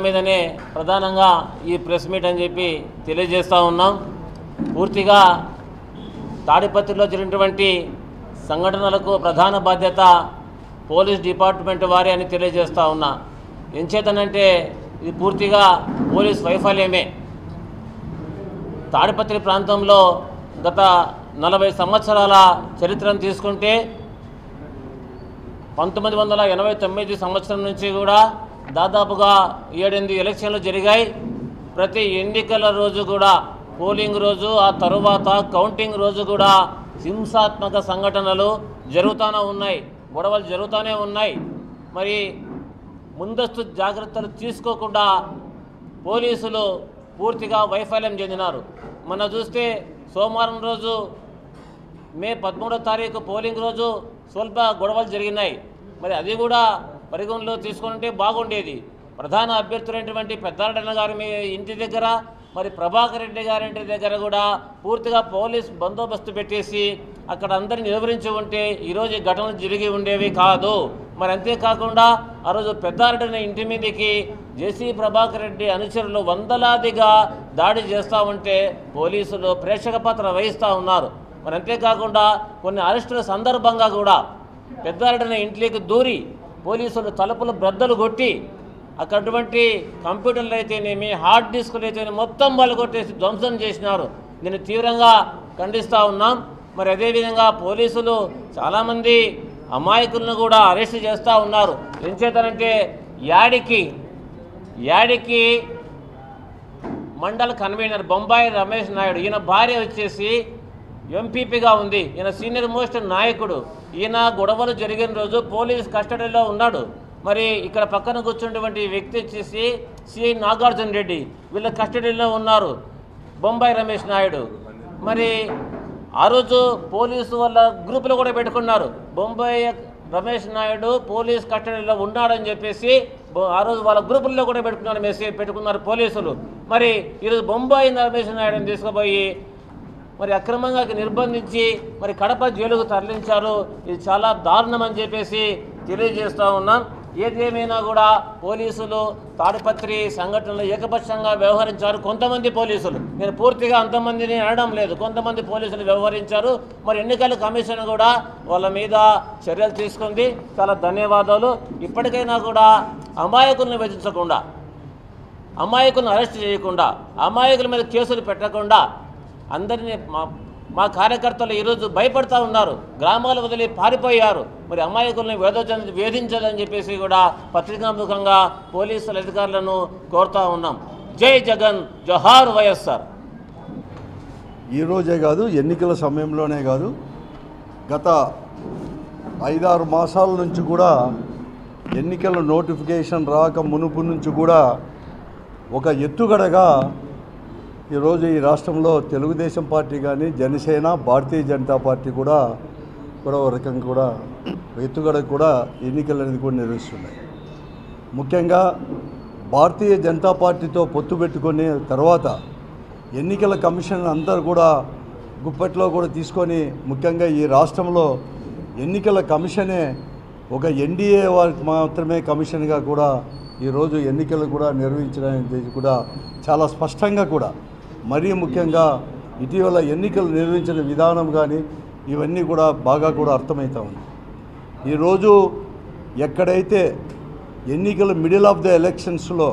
మీదనే ప్రధానంగా ఈ ప్రెస్ మీట్ అని చెప్పి తెలియజేస్తూ ఉన్నాం. పూర్తిగా తాడిపత్రిలో జరిగినటువంటి సంఘటనలకు ప్రధాన బాధ్యత పోలీస్ డిపార్ట్మెంట్ వారే అని తెలియజేస్తూ ఉన్నా. ఎంచేతనంటే ఇది పూర్తిగా పోలీస్ వైఫల్యమే. తాడిపత్రి ప్రాంతంలో గత 40 సంవత్సరాల చరిత్రను తీసుకుంటే 1989 సంవత్సరం నుంచి కూడా దాదాపుగా 7-8 ఎలక్షన్లు జరిగాయి. ప్రతి ఎన్నికల రోజు కూడా పోలింగ్ రోజు, ఆ తరువాత కౌంటింగ్ రోజు కూడా హింసాత్మక సంఘటనలు జరుగుతూనే ఉన్నాయి, గొడవలు జరుగుతూనే ఉన్నాయి. మరి ముందస్తు జాగ్రత్తలు తీసుకోకుండా పోలీసులు పూర్తిగా వైఫల్యం చెందినారు. మన చూస్తే సోమవారం రోజు మే 13వ తారీఖు పోలింగ్ రోజు స్వల్ప గొడవలు జరిగినాయి. మరి అది కూడా పరిగణలో తీసుకుంటే బాగుండేది. ప్రధాన అభ్యర్థులైనటువంటి పెద్దారెడ్డి గారి ఇంటి దగ్గర, మరి ప్రభాకర్ రెడ్డి గారి ఇంటి దగ్గర కూడా పూర్తిగా పోలీస్ బందోబస్తు పెట్టేసి అక్కడ అందరిని నిలువరించి ఉంటే ఈరోజు ఈ ఘటనలు జరిగి ఉండేవి కాదు. మరి అంతేకాకుండా ఆ రోజు పెద్దారెడ్డి ఇంటి మీదకి జేసీ ప్రభాకర్ రెడ్డి అనుచరులు వందలాదిగా దాడి చేస్తూ ఉంటే పోలీసులు ప్రేక్షక పాత్ర వహిస్తూ ఉన్నారు. మరి అంతేకాకుండా కొన్ని అరెస్టుల సందర్భంగా కూడా పెద్దారెడ్డి ఇంట్లోకి దూరి పోలీసులు తలుపులు బ్రద్దలు కొట్టి అక్కడటువంటి కంప్యూటర్లు అయితేనేమి, హార్డ్ డిస్కులు అయితేనేమి మొత్తం వాళ్ళు కొట్టేసి ధ్వంసం చేసినారు. నేను తీవ్రంగా ఖండిస్తూ ఉన్నాం. మరి అదేవిధంగా పోలీసులు చాలామంది అమాయకులను కూడా అరెస్ట్ చేస్తూ ఉన్నారు. ఏం చేస్తారంటే యాడికి మండల కన్వీనర్ బొంబాయి రమేష్ నాయుడు, ఈయన భార్య వచ్చేసి ఎంపీపీగా ఉంది, ఈయన సీనియర్ మోస్ట్ నాయకుడు. ఈయన గొడవలు జరిగిన రోజు పోలీస్ కస్టడీలో ఉన్నాడు. మరి ఇక్కడ పక్కన కూర్చున్నటువంటి వ్యక్తి వచ్చేసి సిఐ నాగార్జున రెడ్డి, వీళ్ళ కస్టడీలో ఉన్నారు బొంబాయి రమేష్ నాయుడు. మరి ఆ రోజు పోలీసు వాళ్ళ గ్రూపులో కూడా పెట్టుకున్నారు, బొంబాయి రమేష్ నాయుడు పోలీస్ కస్టడీలో ఉన్నాడని చెప్పేసి ఆ రోజు వాళ్ళ గ్రూపుల్లో కూడా పెట్టుకున్నారు పోలీసులు. మరి ఈరోజు బొంబాయి రమేష్ నాయుడుని తీసుకుపోయి మరి అక్రమంగా నిర్బంధించి మరి కడప జైలుకు తరలించారు. ఇది చాలా దారుణం అని చెప్పేసి తెలియజేస్తూ ఉన్నాం. ఏదేమైనా కూడా పోలీసులు తాడిపత్రి సంఘటనలు ఏకపక్షంగా వ్యవహరించారు. కొంతమంది పోలీసులు, నేను పూర్తిగా అంతమందిని అనడం లేదు, కొంతమంది పోలీసులు వ్యవహరించారు. మరి ఎన్నికల కమిషన్ కూడా వాళ్ళ మీద చర్యలు తీసుకుంది. చాలా ధన్యవాదాలు. ఇప్పటికైనా కూడా అమాయకులను వెచించకుండా, అమాయకులను అరెస్ట్ చేయకుండా, అమాయకుల మీద కేసులు పెట్టకుండా అందరినీ మా కార్యకర్తలు ఈరోజు భయపడతా ఉన్నారు, గ్రామాలు వదిలి పారిపోయారు. మరి అమాయకుల్ని వేధించాలని చెప్పేసి కూడా పత్రికాముఖంగా పోలీసుల అధికారులను కోరుతా ఉన్నాం. జై జగన్, జోహార్ వైఎస్ఆర్. ఈరోజే కాదు, ఎన్నికల సమయంలోనే కాదు, గత 5-6 మాసాల నుంచి కూడా ఎన్నికల నోటిఫికేషన్ రాక మునుపు నుంచి కూడా ఒక ఎత్తుగడగా ఈరోజు ఈ రాష్ట్రంలో తెలుగుదేశం పార్టీ కానీ, జనసేన, భారతీయ జనతా పార్టీ కూడా ఒక రకంగా కూడా ఎత్తుగడ కూడా ఎన్నికలు అనేది కూడా నిర్వహిస్తున్నాయి. ముఖ్యంగా భారతీయ జనతా పార్టీతో పొత్తు పెట్టుకునే తర్వాత ఎన్నికల కమిషన్ అందరూ కూడా గుప్పెట్లో కూడా తీసుకొని, ముఖ్యంగా ఈ రాష్ట్రంలో ఎన్నికల కమిషనే ఒక ఎన్డీఏ వారికి మాత్రమే కమిషన్గా కూడా ఈరోజు ఎన్నికలు కూడా నిర్వహించడానికి కూడా చాలా స్పష్టంగా కూడా, మరీ ముఖ్యంగా ఇటీవల ఎన్నికలు నిర్వహించిన విధానం కానీ ఇవన్నీ కూడా బాగా కూడా అర్థమవుతా ఉంది. ఈరోజు ఎక్కడైతే ఎన్నికలు మిడిల్ ఆఫ్ ద ఎలక్షన్స్లో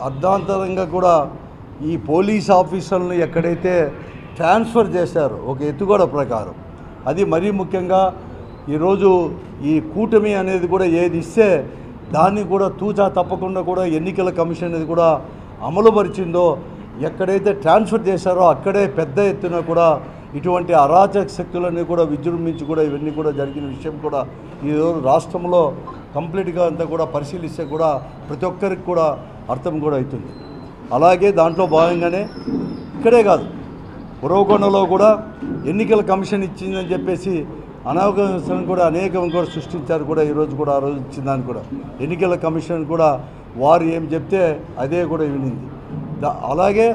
అర్ధాంతరంగా కూడా ఈ పోలీస్ ఆఫీసర్లను ఎక్కడైతే ట్రాన్స్ఫర్ చేశారో ఒక ఎత్తుగడ ప్రకారం, అది మరీ ముఖ్యంగా ఈరోజు ఈ కూటమి అనేది కూడా ఏది ఇస్తే దాన్ని కూడా తూచా తప్పకుండా కూడా ఎన్నికల కమిషన్ అనేది కూడా అమలుపరిచిందో, ఎక్కడైతే ట్రాన్స్ఫర్ చేశారో అక్కడే పెద్ద ఎత్తున కూడా ఇటువంటి అరాచక శక్తులన్నీ కూడా విజృంభించి కూడా ఇవన్నీ కూడా జరిగిన విషయం కూడా ఈరోజు రాష్ట్రంలో కంప్లీట్గా అంతా కూడా పరిశీలిస్తే కూడా ప్రతి ఒక్కరికి కూడా అర్థం కూడా అవుతుంది. అలాగే దాంట్లో భాగంగానే ఇక్కడే కాదు, ఉరవకొండలో కూడా ఎన్నికల కమిషన్ ఇచ్చిందని చెప్పేసి అనవకాశం కూడా అనేకం కూడా సృష్టించారు కూడా. ఈరోజు కూడా ఆ రోజు ఇచ్చిందాన్ని కూడా ఎన్నికల కమిషన్ కూడా వారు ఏం చెప్తే అదే కూడా వినింది. అలాగే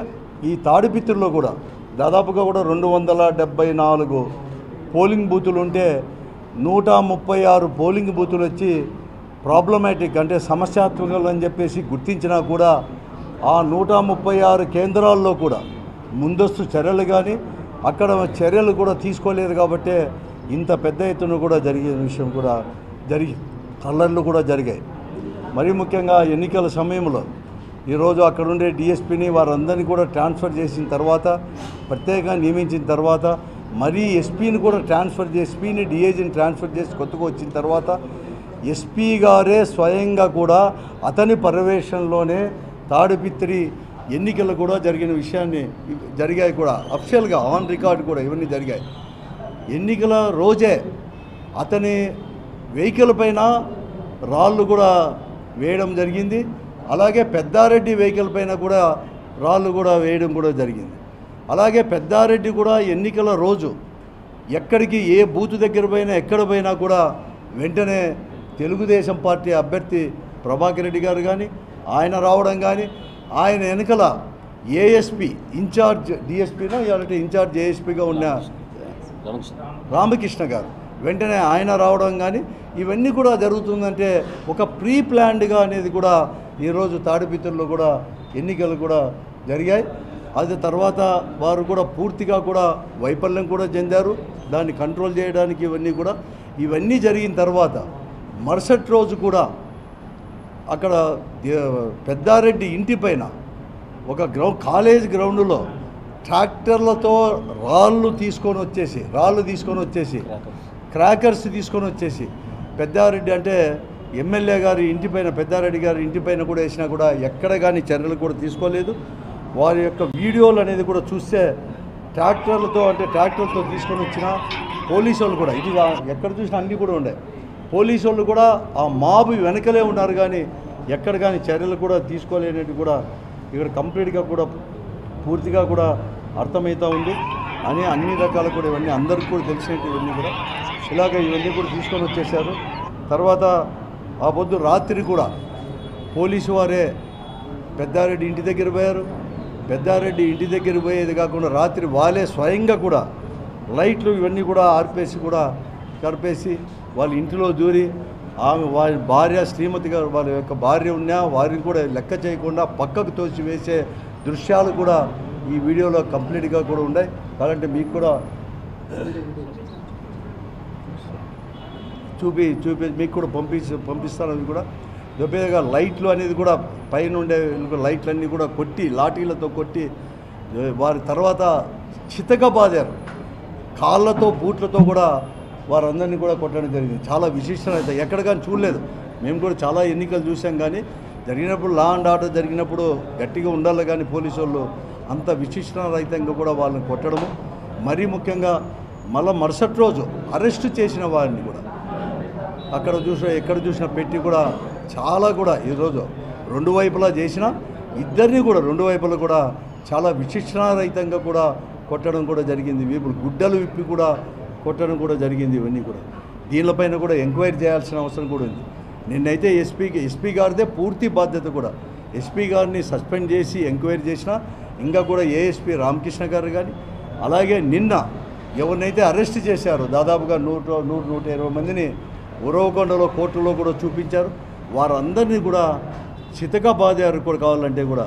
ఈ తాడిపత్రిలో కూడా దాదాపుగా కూడా 274 పోలింగ్ బూతులు ఉంటే 136 పోలింగ్ బూతులు వచ్చి ప్రాబ్లమాటిక్ అంటే సమస్యాత్మకలు అని చెప్పేసి గుర్తించినా కూడా ఆ 136 కేంద్రాల్లో కూడా ముందస్తు చర్యలు కానీ అక్కడ చర్యలు కూడా తీసుకోలేదు కాబట్టే ఇంత పెద్ద ఎత్తున కూడా జరిగే విషయం కూడా కల్లర్లు కూడా జరిగాయి. మరీ ముఖ్యంగా ఎన్నికల సమయంలో ఈరోజు అక్కడ ఉండే డిఎస్పీని వారందరినీ కూడా ట్రాన్స్ఫర్ చేసిన తర్వాత, ప్రత్యేకంగా నియమించిన తర్వాత, మరీ ఎస్పీని కూడా ఎస్పీని డిఐజీని ట్రాన్స్ఫర్ చేసి కొత్తగా వచ్చిన తర్వాత ఎస్పీ గారే స్వయంగా కూడా అతని పర్యవేక్షణలోనే తాడిపిత్రి ఎన్నికలు కూడా జరిగిన విషయాన్ని జరిగాయి కూడా అఫిషియల్గా ఆన్ రికార్డు కూడా ఇవన్నీ జరిగాయి. ఎన్నికల రోజే అతని వెహికల్ పైన రాళ్ళు కూడా వేయడం జరిగింది. అలాగే పెద్దారెడ్డి వెహికల్ పైన కూడా రాళ్ళు కూడా వేయడం కూడా జరిగింది. అలాగే పెద్దారెడ్డి కూడా ఎన్నికల రోజు ఎక్కడికి ఏ బూత్ దగ్గర పోయినా ఎక్కడ పోయినా కూడా వెంటనే తెలుగుదేశం పార్టీ అభ్యర్థి ప్రభాకర్ రెడ్డి గారు కానీ ఆయన రావడం కానీ, ఆయన వెనుకల ఏఎస్పీ ఇన్ఛార్జ్ డిఎస్పీనో ఇలాంటి ఇన్ఛార్జ్ ఏఎస్పీగా ఉన్న రామకృష్ణ గారు వెంటనే ఆయన రావడం కానీ ఇవన్నీ కూడా జరుగుతుందంటే ఒక ప్రీ ప్లాన్డ్గా అనేది కూడా ఈరోజు తాడిపిత్రుల్లో కూడా ఎన్నికలు కూడా జరిగాయి. అది తర్వాత వారు కూడా పూర్తిగా కూడా వైఫల్యం కూడా చెందారు. దాన్ని కంట్రోల్ చేయడానికి ఇవన్నీ జరిగిన తర్వాత మరుసటి రోజు కూడా అక్కడ పెద్దారెడ్డి ఇంటి పైన ఒక కాలేజ్ గ్రౌండ్లో ట్రాక్టర్లతో రాళ్ళు తీసుకొని వచ్చేసి క్రాకర్స్ తీసుకొని వచ్చేసి పెద్దారెడ్డి అంటే ఎమ్మెల్యే గారి ఇంటిపైన పెద్దారెడ్డి గారి ఇంటిపైన కూడా వేసినా కూడా ఎక్కడ కానీ చర్యలు కూడా తీసుకోలేదు. వారి యొక్క వీడియోలు అనేది కూడా చూస్తే ట్రాక్టర్లతో తీసుకొని వచ్చిన పోలీసు వాళ్ళు కూడా ఇది ఎక్కడ చూసినా అన్నీ కూడా ఉండే పోలీసు వాళ్ళు కూడా ఆ మాబు వెనకలే ఉన్నారు కానీ ఎక్కడ కానీ చర్యలు కూడా తీసుకోలేనివి కూడా ఇక్కడ కంప్లీట్గా కూడా పూర్తిగా కూడా అర్థమవుతూ ఉంది అని అన్ని రకాలు కూడా ఇవన్నీ అందరికీ కూడా తెలిసినట్టు ఇవన్నీ కూడా ఇవన్నీ కూడా తీసుకొని వచ్చేసారు. తర్వాత ఆ పొద్దు రాత్రి కూడా పోలీసు వారే పెద్దారెడ్డి ఇంటి దగ్గర పోయారు. పెద్దారెడ్డి ఇంటి దగ్గర పోయేది కాకుండా రాత్రి వాళ్ళే స్వయంగా కూడా లైట్లు ఇవన్నీ కూడా కరిపేసి వాళ్ళ ఇంటిలో దూరి వారి భార్య శ్రీమతి గారు వాళ్ళ యొక్క భార్య ఉన్నా వారిని కూడా లెక్క చేయకుండా పక్కకు తోసి వేసే దృశ్యాలు కూడా ఈ వీడియోలో కంప్లీట్గా కూడా ఉన్నాయి. కాబట్టి మీకు కూడా చూపి మీకు కూడా పంపిస్తాను. అది కూడా దొబ్బేగా లైట్లు అనేది కూడా పైన ఉండే లైట్లన్నీ కూడా కొట్టి లాఠీలతో కొట్టి వారి తర్వాత చితకబాదారు. కాళ్ళతో బూట్లతో కూడా వారందరినీ కూడా కొట్టడం జరిగింది. చాలా విశిష్టత ఎక్కడ కానీ చూడలేదు. మేము కూడా చాలా ఎన్నికలు చూసాం కానీ జరిగినప్పుడు లా అండ్ ఆర్డర్ జరిగినప్పుడు గట్టిగా ఉండాలి కానీ పోలీసు వాళ్ళు అంత విశిష్టరహితంగా కూడా వాళ్ళని కొట్టడము, మరీ ముఖ్యంగా మళ్ళీ మరుసటి రోజు అరెస్ట్ చేసిన వారిని కూడా ఎక్కడ చూసినా పెట్టి కూడా చాలా కూడా ఈరోజు రెండు వైపులా చేసిన ఇద్దరిని కూడా రెండు వైపులా కూడా చాలా విశిష్టరహితంగా కూడా కొట్టడం కూడా జరిగింది. వీపులు గుడ్డలు విప్పి కూడా కొట్టడం కూడా జరిగింది. ఇవన్నీ కూడా దీనిపైన కూడా ఎంక్వైరీ చేయాల్సిన అవసరం కూడా ఉంది. నిన్నైతే ఎస్పీ గారిదే పూర్తి బాధ్యత కూడా ఎస్పీ గారిని సస్పెండ్ చేసి ఎంక్వైరీ చేసినా ఇంకా కూడా ఏఎస్పీ రామకృష్ణ గారు కానీ అలాగే నిన్న ఎవరినైతే అరెస్ట్ చేశారో దాదాపుగా 100-120 మందిని ఉరవకొండలో కోర్టులో కూడా చూపించారు. వారందరినీ కూడా చితకబాదారు కూడా కావాలంటే కూడా